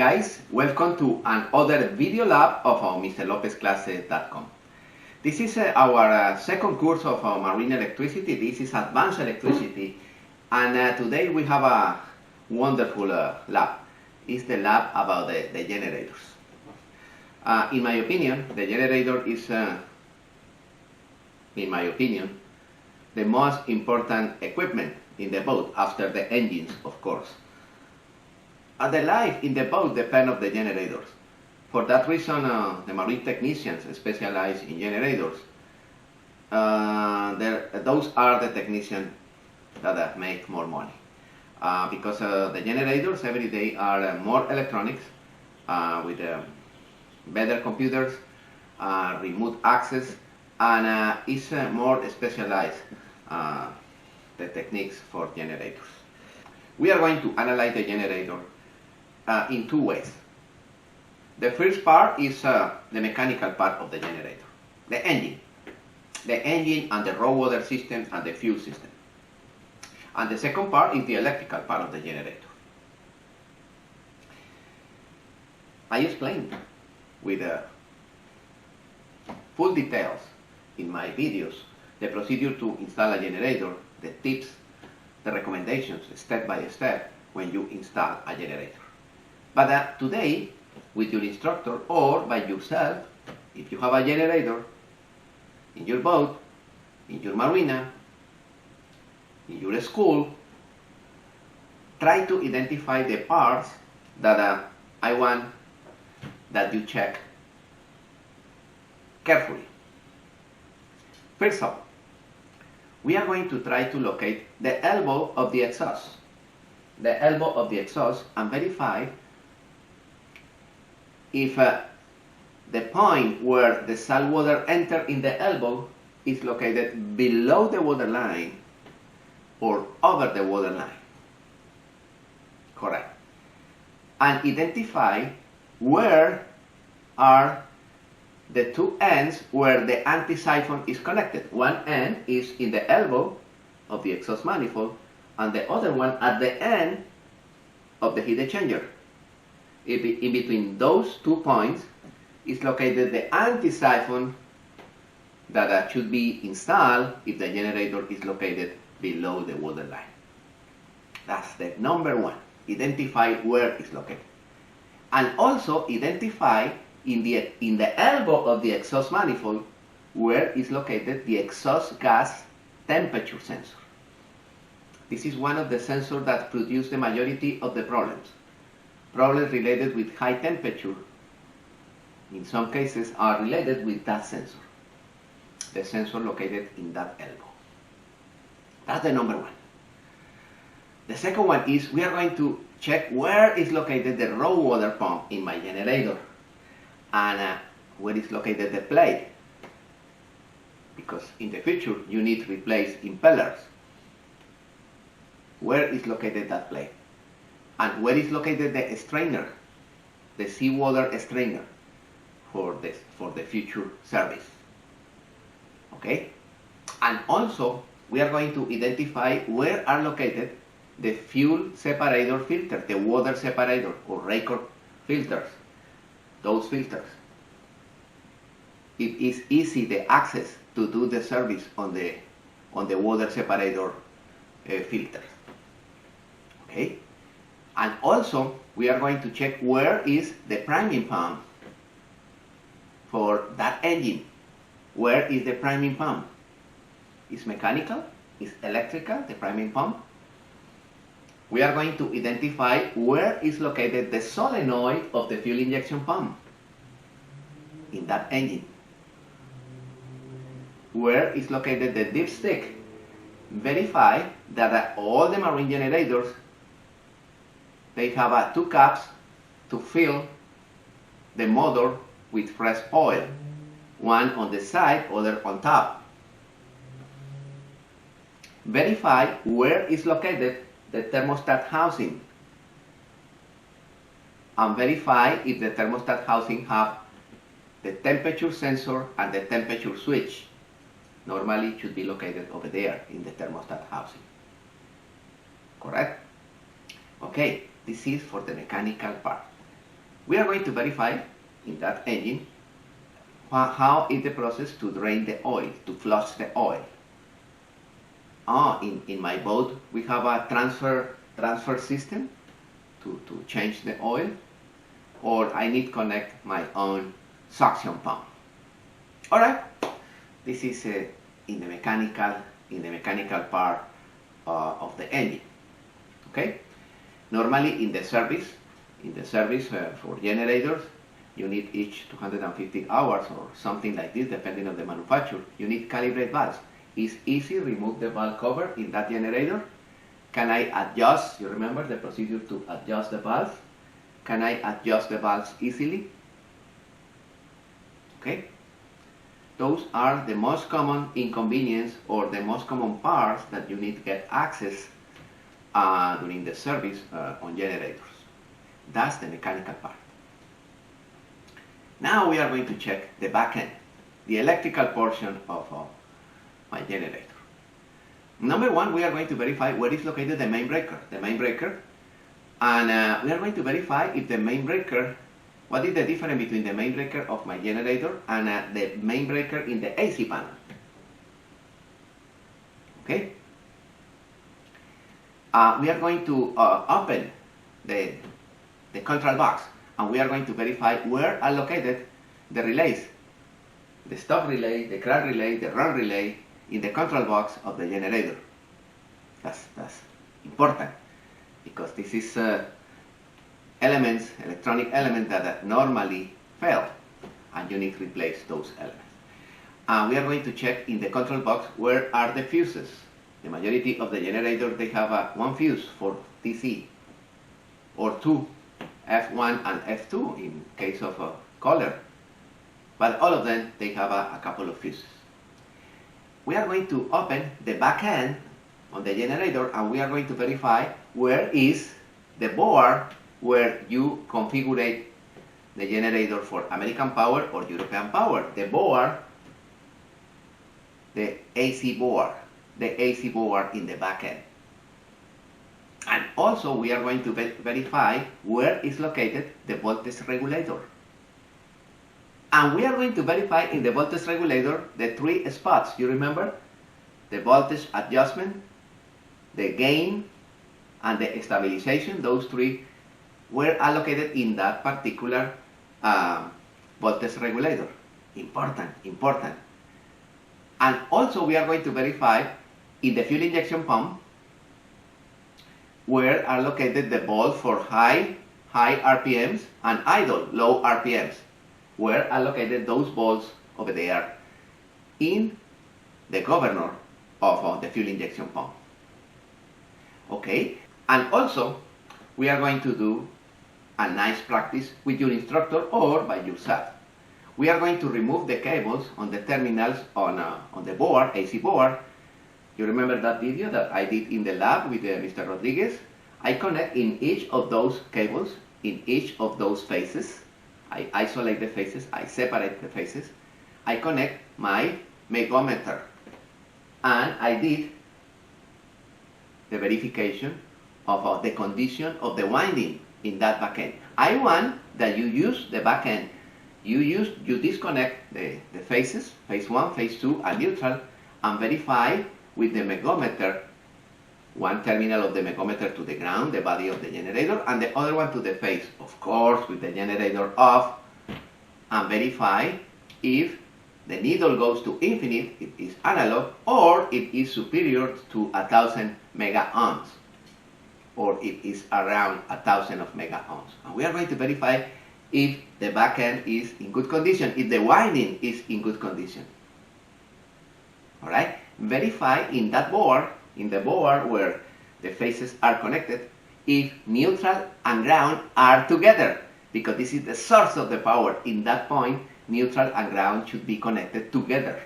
guys, welcome to another video lab of our mrlopezclases.com. This is our second course of marine electricity. This is advanced electricity, and today we have a wonderful lab. It's the lab about the generators. In my opinion, the generator is, the most important equipment in the boat after the engines, of course. The life in the boat depends on the generators. For that reason, the marine technicians specialize in generators. Those are the technicians that make more money. Because the generators every day are more electronics, with better computers, remote access, and it's more specialized, the techniques for generators. We are going to analyze the generator in two ways. The first part is the mechanical part of the generator, the engine and the raw water system and the fuel system. And the second part is the electrical part of the generator. I explained with full details in my videos the procedure to install a generator, the tips, the recommendations step by step when you install a generator. But today, with your instructor or by yourself, if you have a generator in your boat, in your marina, in your school, try to identify the parts that I want that you check carefully. First of all, we are going to try to locate the elbow of the exhaust. The elbow of the exhaust, and verify if the point where the salt water enters in the elbow is located below the water line or over the water line. Correct. And identify where are the two ends where the anti-siphon is connected. One end is in the elbow of the exhaust manifold, and the other one at the end of the heat exchanger. In between those 2 points is located the anti-siphon that should be installed if the generator is located below the water line. That's the number one. Identify where it's located. And also identify in the elbow of the exhaust manifold where is located the exhaust gas temperature sensor. This is one of the sensors that produce the majority of the problems. Problems related with high temperature, in some cases, are related with that sensor. The sensor located in that elbow. That's the number one. The second one is we are going to check where is located the raw water pump in my generator, and where is located the plate, because in the future you need to replace impellers. Where is located that plate? And where is located the strainer, the seawater strainer for the future service. Okay? And also we are going to identify where are located the fuel separator filter, the water separator or record filters. Those filters. It is easy the access to do the service on the water separator filters. Okay? And also we are going to check where is the priming pump for that engine. Where is the priming pump? Is mechanical? Is electrical, the priming pump? We are going to identify where is located the solenoid of the fuel injection pump in that engine. Where is located the dipstick? Verify that all the marine generators, they have two caps to fill the motor with fresh oil. One on the side, other on top. Verify where is located the thermostat housing. And verify if the thermostat housing have the temperature sensor and the temperature switch. Normally it should be located over there in the thermostat housing. Correct? Okay, this is for the mechanical part. we are going to verify in that engine how is the process to drain the oil, to flush the oil. In my boat we have a transfer system to change the oil, or I need to connect my own suction pump. Alright, this is in the mechanical part of the engine. Okay, normally in the service for generators, you need each 250 hours or something like this, depending on the manufacturer. You need calibrate valves. It's easy, remove the valve cover in that generator. Can I adjust? You remember the procedure to adjust the valve? Can I adjust the valves easily? Okay. Those are the most common inconvenience or the most common parts that you need to get access during the service on generators. That's the mechanical part. Now we are going to check the back end, the electrical portion of my generator. Number one, we are going to verify where is located the main breaker. And we are going to verify if the main breaker, what is the difference between the main breaker of my generator and the main breaker in the AC panel. Okay? We are going to open the control box, and we are going to verify where are located the relays, the stop relay, the crash relay, the run relay in the control box of the generator. That's important, because this is electronic elements that normally fail, and you need to replace those elements. We are going to check in the control box where are the fuses. The majority of the generators, they have one fuse for DC, or two, F1 and F2 in case of a color, but all of them, they have a couple of fuses. We are going to open the back end on the generator, and we are going to verify where is the board where you configure the generator for American power or European power. The board, the AC board in the back end. And also we are going to verify where is located the voltage regulator. And we are going to verify in the voltage regulator the three spots. You remember? The voltage adjustment, the gain, and the stabilization. Those three were allocated in that particular voltage regulator. Important. And also we are going to verify in the fuel injection pump where are located the valves for high RPMs and idle, low RPMs. Where are located those valves over there in the governor of the fuel injection pump. Okay, and also we are going to do a nice practice with your instructor or by yourself. We are going to remove the cables on the terminals on the board, AC board. You remember that video that I did in the lab with Mr. Rodriguez? I connect in each of those cables, in each of those phases. I isolate the phases, I separate the phases. I connect my megometer, and I did the verification of the condition of the winding in that back end. I want that you use the back end. You disconnect the phases, phase 1, phase 2, and neutral, and verify with the megometer, one terminal of the megometer to the ground, the body of the generator, and the other one to the phase, of course, with the generator off, and verify if the needle goes to infinite, it is analog, or it is superior to 1000 mega ohms, or it is around 1000 of mega ohms. And we are going to verify if the back end is in good condition, if the winding is in good condition. All right, verify in that board, in the board where the phases are connected, if neutral and ground are together, because this is the source of the power. In that point, neutral and ground should be connected together.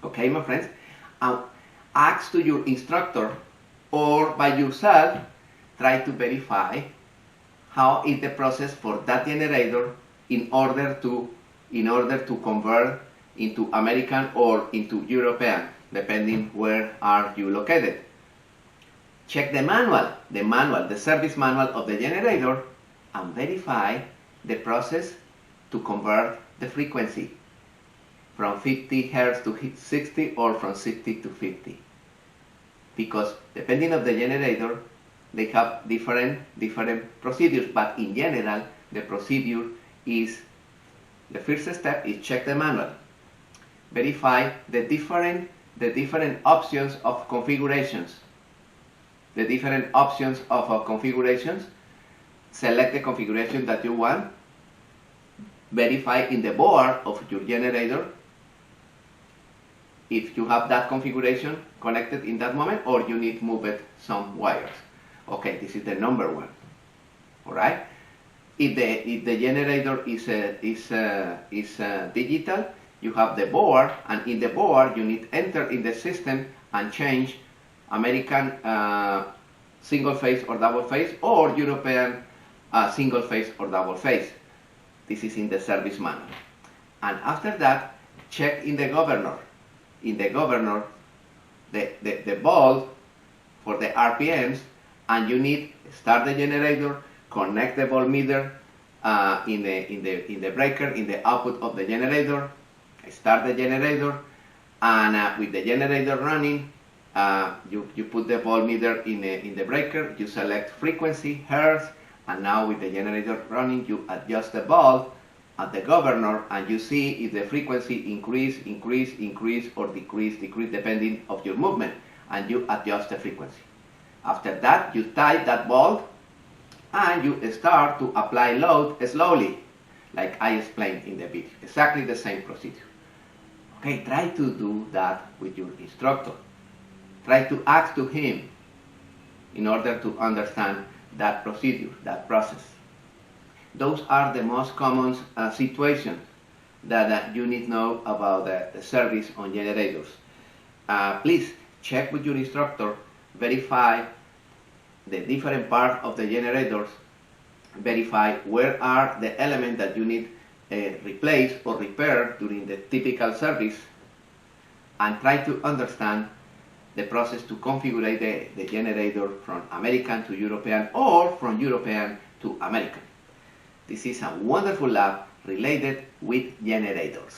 Okay, my friends? Ask to your instructor or by yourself, try to verify how is the process for that generator in order to convert into American or into European, depending where are you located. Check the manual, the service manual of the generator, and verify the process to convert the frequency from 50 Hertz to 60 or from 60 to 50. Because depending on the generator, they have different procedures, but in general, the procedure is, the first step is check the manual. Verify the different options of configurations. The different options of configurations. Select the configuration that you want. Verify in the board of your generator if you have that configuration connected in that moment, or you need to move it some wires. Okay, this is the number one. All right. If the generator is digital, you have the board, and in the board you need to enter in the system and change American single phase or double phase, or European single phase or double phase. This is in the service manual. And after that, check in the governor. In the governor, the bulb for the RPMs, and you need to start the generator, connect the voltmeter in the breaker, in the output of the generator, start the generator, and with the generator running, you put the voltmeter in the breaker, you select frequency, hertz, and now with the generator running, you adjust the bulb at the governor, and you see if the frequency increase, or decrease, depending of your movement, and you adjust the frequency. After that, you tie that bulb, and you start to apply load slowly, like I explained in the video. Exactly the same procedure. Okay, try to do that with your instructor. Try to ask to him in order to understand that procedure, that process. Those are the most common situations that you need to know about the service on generators. Please check with your instructor, verify the different parts of the generators, verify where are the elements that you need replace or repair during the typical service, and try to understand the process to configure the generator from American to European, or from European to American. This is a wonderful lab related with generators.